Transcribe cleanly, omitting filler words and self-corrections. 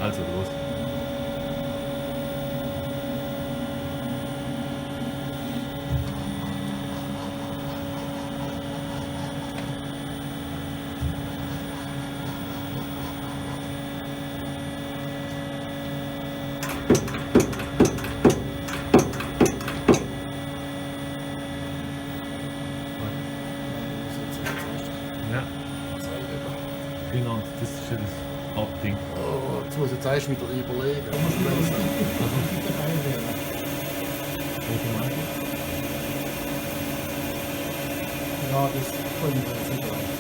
Also los. Ja, genau, das ist ja das Hauptding. Oh, jetzt muss ich jetzt erst wieder überlegen. Also, Automatik. Ja, das können wir jetzt nicht.